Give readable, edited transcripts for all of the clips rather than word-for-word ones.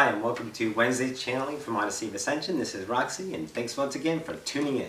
Hi, and welcome to Wednesday's channeling from Ocyphius Ascension. This is Roxy, and thanks once again for tuning in.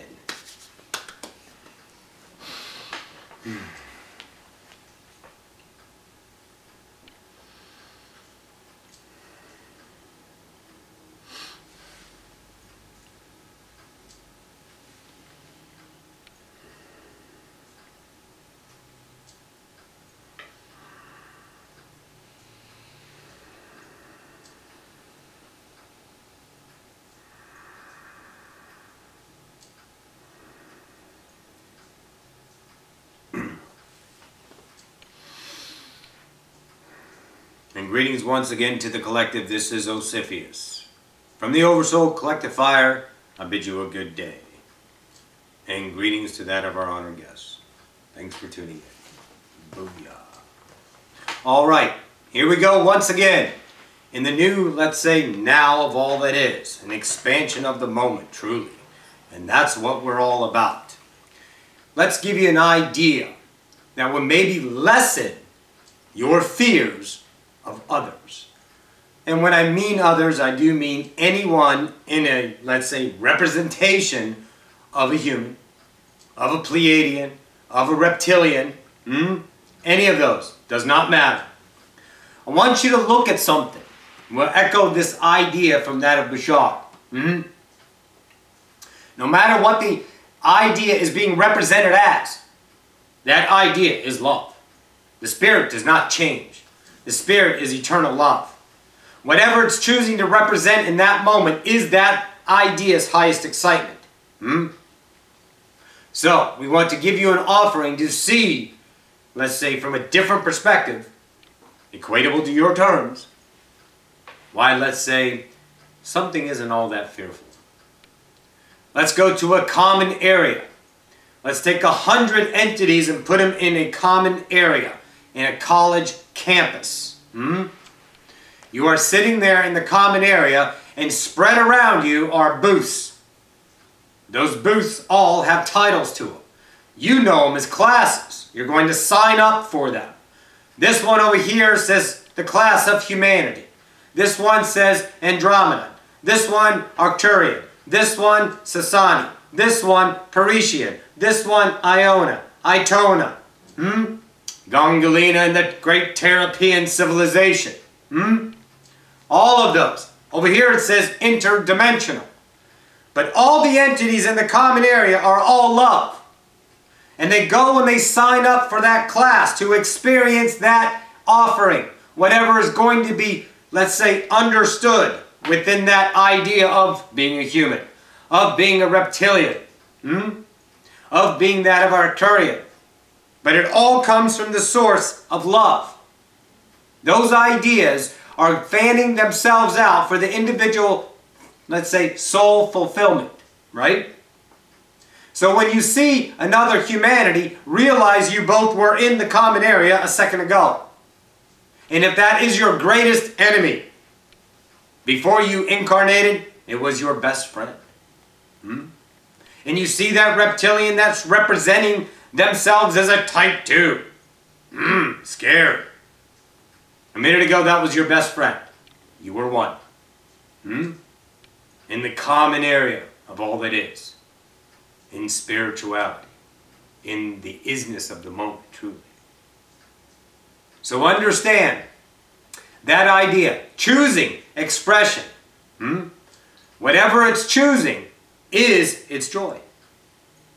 And greetings once again to the collective. This is Ocyphius. From the Oversoul Collective Fire, I bid you a good day. And greetings to that of our honored guests. Thanks for tuning in. Booyah. Alright, here we go once again. In the new, let's say, now of all that is. An expansion of the moment, truly. And that's what we're all about. Let's give you an idea that will maybe lessen your fears of others. And when I mean others, I do mean anyone in a, let's say, representation of a human, of a Pleiadian, of a reptilian, any of those, does not matter. I want you to look at something. We'll echo this idea from that of Bashar. No matter what the idea is being represented as, that idea is love. The spirit does not change. The spirit is eternal love. Whatever it's choosing to represent in that moment is that idea's highest excitement. So, we want to give you an offering to see, let's say, from a different perspective, equatable to your terms, why, let's say, something isn't all that fearful. Let's go to a common area. Let's take 100 entities and put them in a common area, in a college campus. You are sitting there in the common area, and spread around you are booths. Those booths all have titles to them. You know them as classes. You're going to sign up for them. This one over here says the class of humanity. This one says Andromeda. This one Arcturian. This one Sasani. This one Parisian. This one Iona. Itona. Gongolina and the great Terrapian civilization. All of those. Over here it says interdimensional. But all the entities in the common area are all love. And they go and they sign up for that class to experience that offering. Whatever is going to be, let's say, understood within that idea of being a human. Of being a reptilian. Of being that of Arcturian. But it all comes from the source of love. Those ideas are fanning themselves out for the individual, let's say, soul fulfillment, right? So when you see another humanity, realize you both were in the common area a second ago. And if that is your greatest enemy, before you incarnated, it was your best friend. And you see that reptilian that's representing themselves as a type 2. Scared. A minute ago, that was your best friend. You were one. In the common area of all that is. In spirituality. In the isness of the moment, truly. So understand that idea. Choosing expression. Whatever it's choosing is its joy.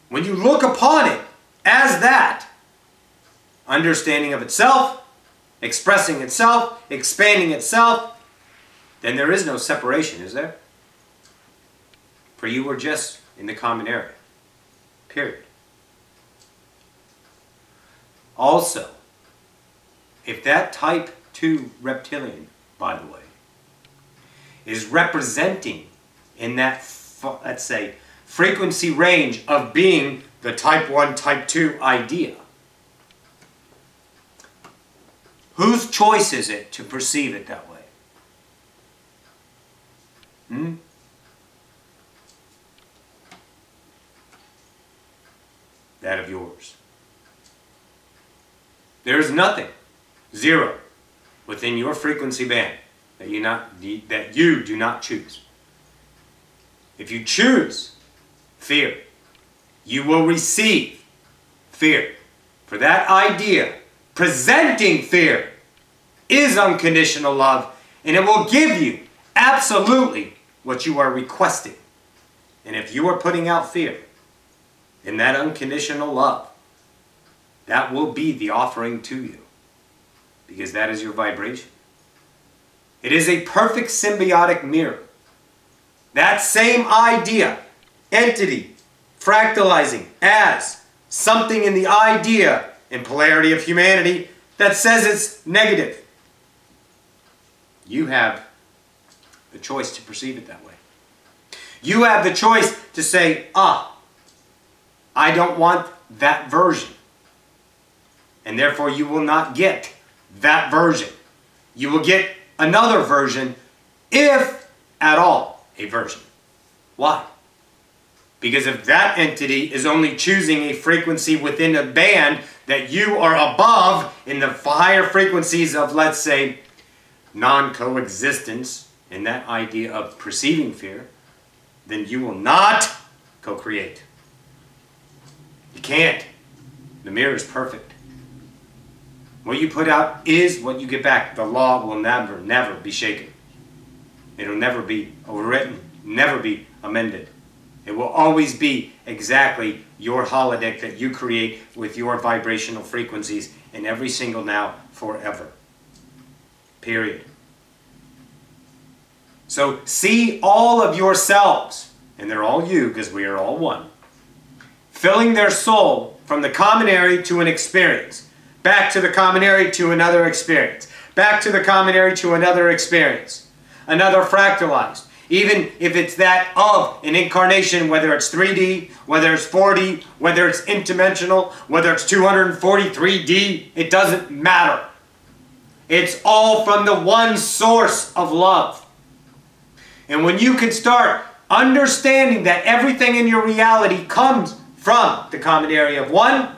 When you look upon it as that, understanding of itself, expressing itself, expanding itself, then there is no separation, is there? For you were just in the common area. Period. Also, if that type 2 reptilian, by the way, is representing in that, let's say, frequency range of being the type 1, type 2 idea, whose choice is it to perceive it that way? That of yours. There is nothing, zero, within your frequency band that you do not choose. If you choose fear, you will receive fear. For that idea, presenting fear, is unconditional love, and it will give you absolutely what you are requesting. And if you are putting out fear in that unconditional love, that will be the offering to you, because that is your vibration. It is a perfect symbiotic mirror. That same idea, entity, fractalizing as something in the idea and polarity of humanity that says it's negative. You have the choice to perceive it that way. You have the choice to say, I don't want that version. And therefore you will not get that version. You will get another version, if at all a version. Why? Because if that entity is only choosing a frequency within a band that you are above in the higher frequencies of, let's say, non-coexistence, in that idea of perceiving fear, then you will not co-create. You can't. The mirror is perfect. What you put out is what you get back. The law will never, never be shaken. It will never be overwritten, never be amended. It will always be exactly your holodeck that you create with your vibrational frequencies in every single now, forever. Period. So see all of yourselves, and they're all you because we are all one, filling their soul from the common area to an experience, back to the common area to another experience, back to the common area to another experience, another fractalized. Even if it's that of an incarnation, whether it's 3D, whether it's 4D, whether it's interdimensional, whether it's 243D, it doesn't matter. It's all from the one source of love. And when you can start understanding that everything in your reality comes from the common area of one,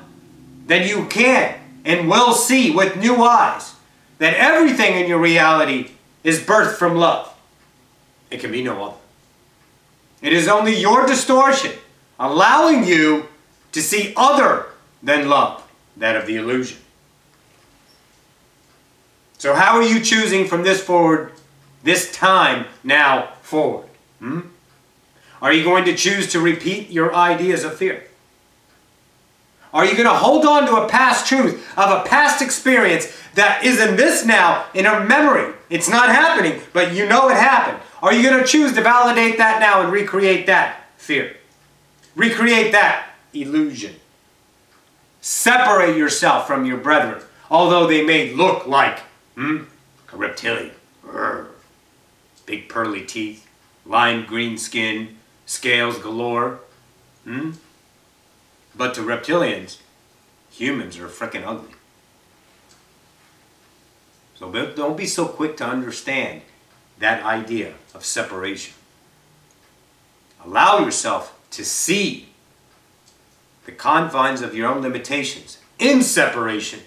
then you can and will see with new eyes that everything in your reality is birthed from love. It can be no other. It is only your distortion allowing you to see other than love, that of the illusion. So how are you choosing from this forward, this time now forward? Are you going to choose to repeat your ideas of fear? Are you going to hold on to a past truth of a past experience that is in this now, in a memory? It's not happening, but you know it happened. Are you going to choose to validate that now and recreate that fear? Recreate that illusion. Separate yourself from your brethren, although they may look like a reptilian. Big pearly teeth, lime green skin, scales galore. But to reptilians, humans are frickin' ugly. So don't be so quick to understand that idea of separation. Allow yourself to see the confines of your own limitations in separation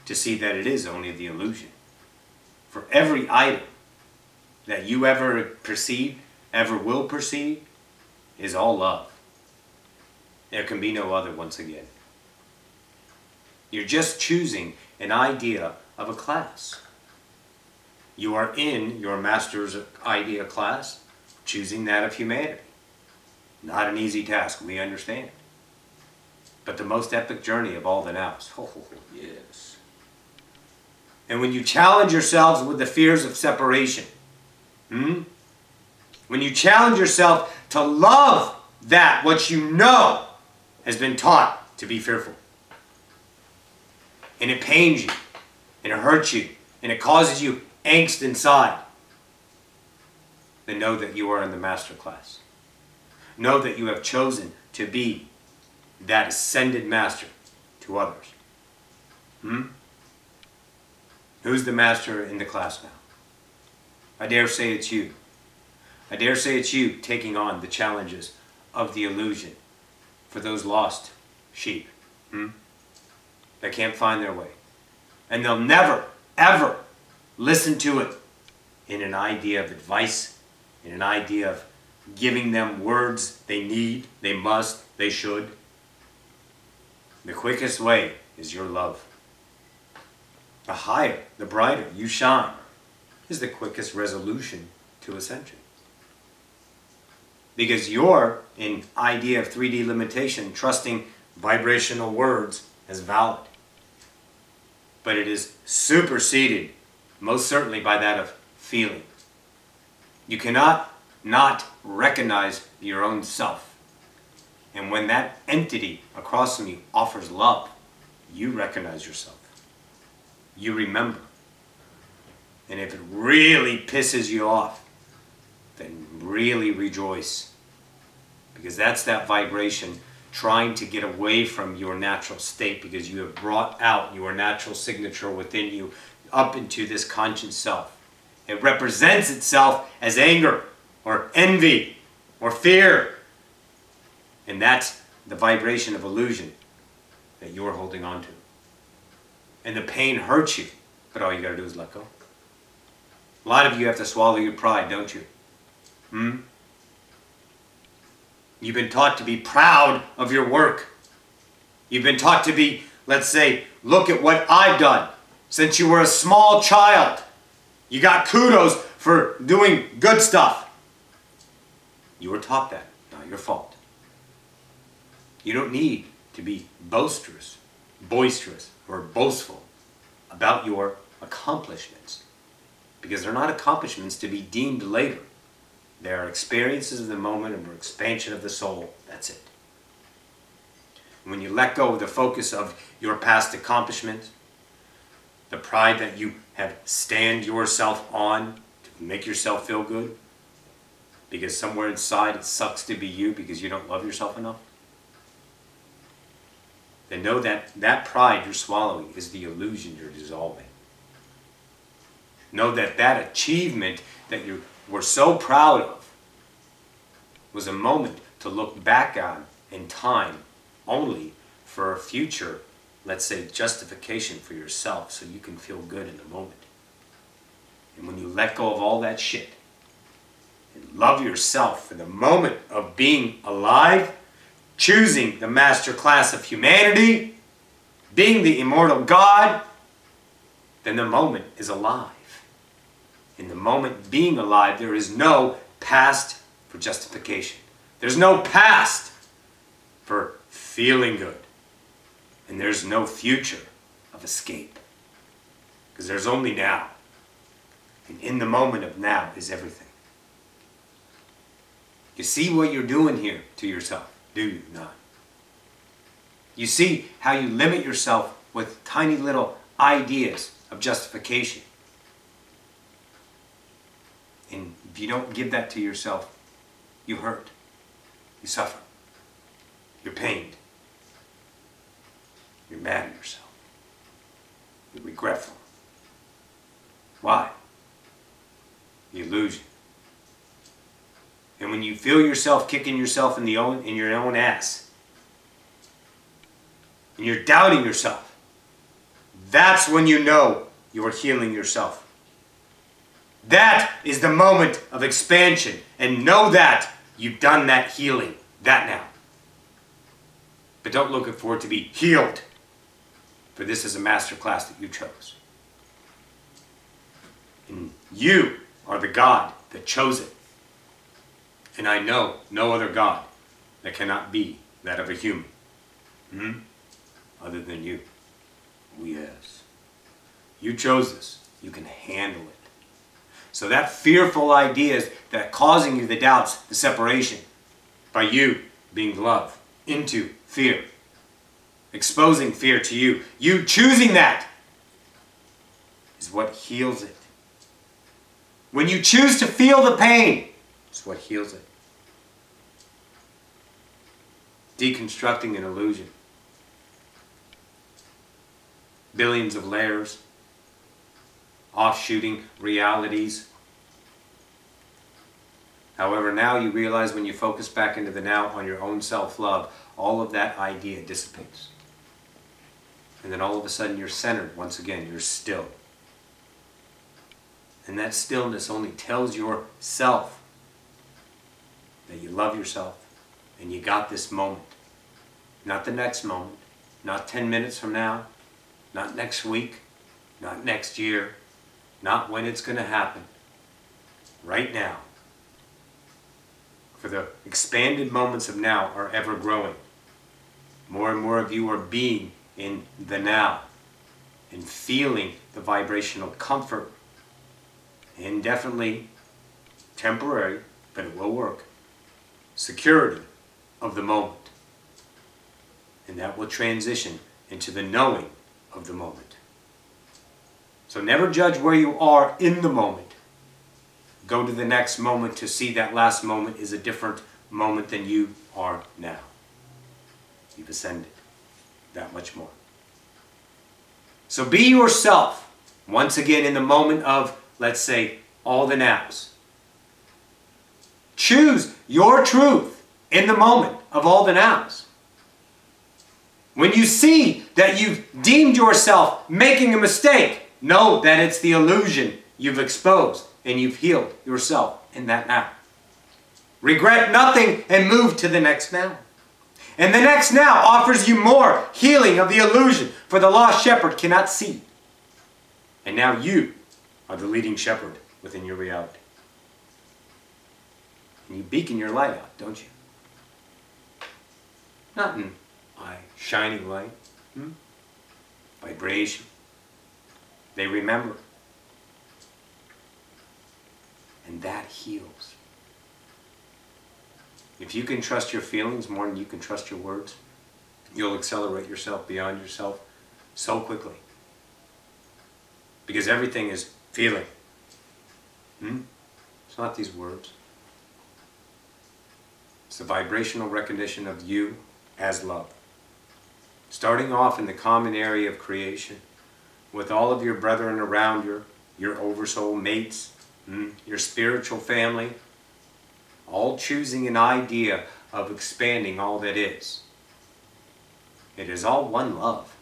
to see that it is only the illusion. For every item that you ever perceive, ever will perceive, is all love. There can be no other once again. You're just choosing an idea of a class. You are in your master's idea class, choosing that of humanity. Not an easy task, we understand. But the most epic journey of all the nows. Oh, yes. And when you challenge yourselves with the fears of separation, when you challenge yourself to love that which you know has been taught to be fearful, and it pains you, and it hurts you, and it causes you angst inside, then know that you are in the master class. Know that you have chosen to be that ascended master to others. Who's the master in the class now? I dare say it's you. I dare say it's you taking on the challenges of the illusion for those lost sheep that can't find their way. And they'll never, ever listen to it in an idea of advice, in an idea of giving them words they need, they must, they should. The quickest way is your love. The higher, the brighter you shine is the quickest resolution to ascension. Because you're in idea of 3D limitation, trusting vibrational words as valid. But it is superseded, most certainly, by that of feeling. You cannot not recognize your own self. And when that entity across from you offers love, you recognize yourself. You remember. And if it really pisses you off, then really rejoice. Because that's that vibration trying to get away from your natural state, because you have brought out your natural signature within you up into this conscious self. It represents itself as anger or envy or fear. And that's the vibration of illusion that you're holding on to. And the pain hurts you, but all you got to do is let go. A lot of you have to swallow your pride, don't you? You've been taught to be proud of your work. You've been taught to be, let's say, look at what I've done. Since you were a small child, you got kudos for doing good stuff. You were taught that, not your fault. You don't need to be boisterous, or boastful about your accomplishments, because they're not accomplishments to be deemed later. They are experiences of the moment and expansion of the soul. That's it. When you let go of the focus of your past accomplishments, the pride that you have stand yourself on to make yourself feel good, because somewhere inside it sucks to be you because you don't love yourself enough, then know that that pride you're swallowing is the illusion you're dissolving. Know that that achievement that you were so proud of was a moment to look back on in time only for a future, let's say, justification for yourself so you can feel good in the moment. And when you let go of all that shit and love yourself for the moment of being alive, choosing the master class of humanity, being the immortal God, then the moment is alive. In the moment being alive, there is no past for justification. There's no past for feeling good. And there's no future of escape. Because there's only now. And in the moment of now is everything. You see what you're doing here to yourself, do you not? You see how you limit yourself with tiny little ideas of justification. And if you don't give that to yourself, you hurt. You suffer. You're pained. You're mad at yourself. You're regretful. Why? The illusion. And when you feel yourself kicking yourself in your own ass, and you're doubting yourself, that's when you know you're healing yourself. That is the moment of expansion. And know that you've done that healing. That now. But don't look for it to be healed. For this is a master class that you chose. And you are the God that chose it. And I know no other God that cannot be that of a human. Other than you. Oh yes. You chose this. You can handle it. So that fearful ideas that causing you the doubts, the separation, by you being love into fear, exposing fear to you, you choosing that is what heals it. When you choose to feel the pain, it's what heals it. Deconstructing an illusion. Billions of layers. Offshooting realities. However, now you realize when you focus back into the now on your own self-love, all of that idea dissipates. And then all of a sudden you're centered once again, you're still. And that stillness only tells yourself that you love yourself and you got this moment. Not the next moment, not 10 minutes from now, not next week, not next year, not when it's going to happen. Right now. For the expanded moments of now are ever growing. More and more of you are being in the now and feeling the vibrational comfort, and definitely temporary, but it will work, security of the moment. And that will transition into the knowing of the moment. So never judge where you are in the moment. Go to the next moment to see that last moment is a different moment than you are now. You've ascended that much more. So be yourself once again in the moment of, let's say, all the nows. Choose your truth in the moment of all the nows. When you see that you've deemed yourself making a mistake, know that it's the illusion you've exposed and you've healed yourself in that now. Regret nothing and move to the next now. And the next now offers you more healing of the illusion, for the lost shepherd cannot see. And now you are the leading shepherd within your reality. And you beacon your light out, don't you? Not in shining light. Vibration. They remember. And that heals. If you can trust your feelings more than you can trust your words, you'll accelerate yourself beyond yourself so quickly. Because everything is feeling. It's not these words. It's the vibrational recognition of you as love. Starting off in the common area of creation, with all of your brethren around your oversoul mates, your spiritual family, all choosing an idea of expanding all that is. It is all one love.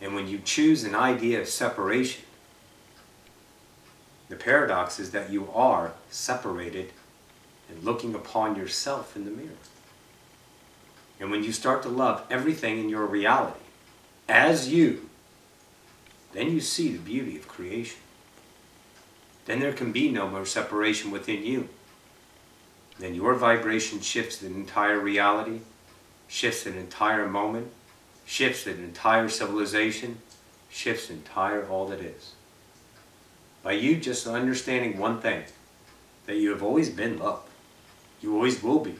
And when you choose an idea of separation, the paradox is that you are separated and looking upon yourself in the mirror. And when you start to love everything in your reality as you, then you see the beauty of creation. Then there can be no more separation within you. Then your vibration shifts the entire reality, shifts an entire moment, shifts an entire civilization, shifts entire all that is. By you just understanding one thing, that you have always been love. You always will be.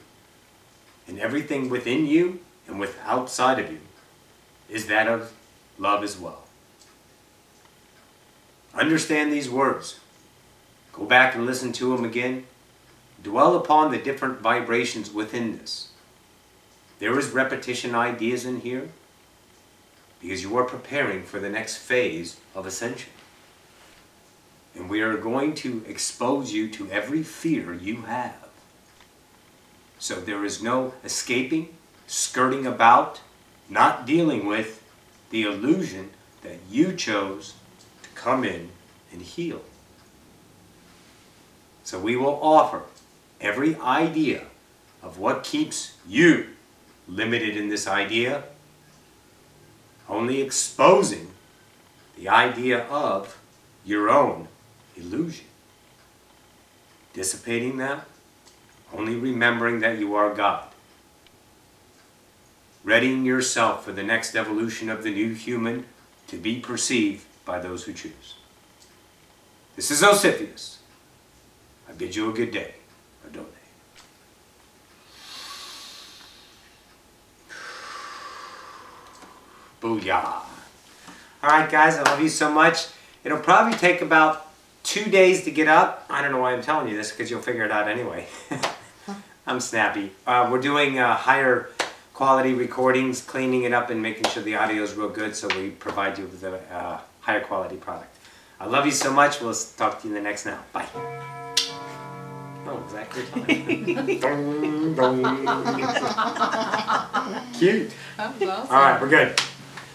And everything within you and with outside of you is that of love as well. Understand these words. Go back and listen to them again. Dwell upon the different vibrations within this. There is repetition ideas in here because you are preparing for the next phase of ascension. And we are going to expose you to every fear you have. So there is no escaping, skirting about, not dealing with the illusion that you chose to come in and heal. So we will offer every idea of what keeps you limited in this idea, only exposing the idea of your own illusion. Dissipating that, only remembering that you are God. Readying yourself for the next evolution of the new human to be perceived by those who choose. This is Ocyphius. I bid you a good day. Adonai. Booyah. Alright guys, I love you so much. It'll probably take about 2 days to get up. I don't know why I'm telling you this, because you'll figure it out anyway. I'm snappy. We're doing higher quality recordings, cleaning it up and making sure the audio is real good, so we provide you with a higher quality product. I love you so much. We'll talk to you in the next now. Bye. Oh, exactly. Cute. That was awesome. All right, we're good.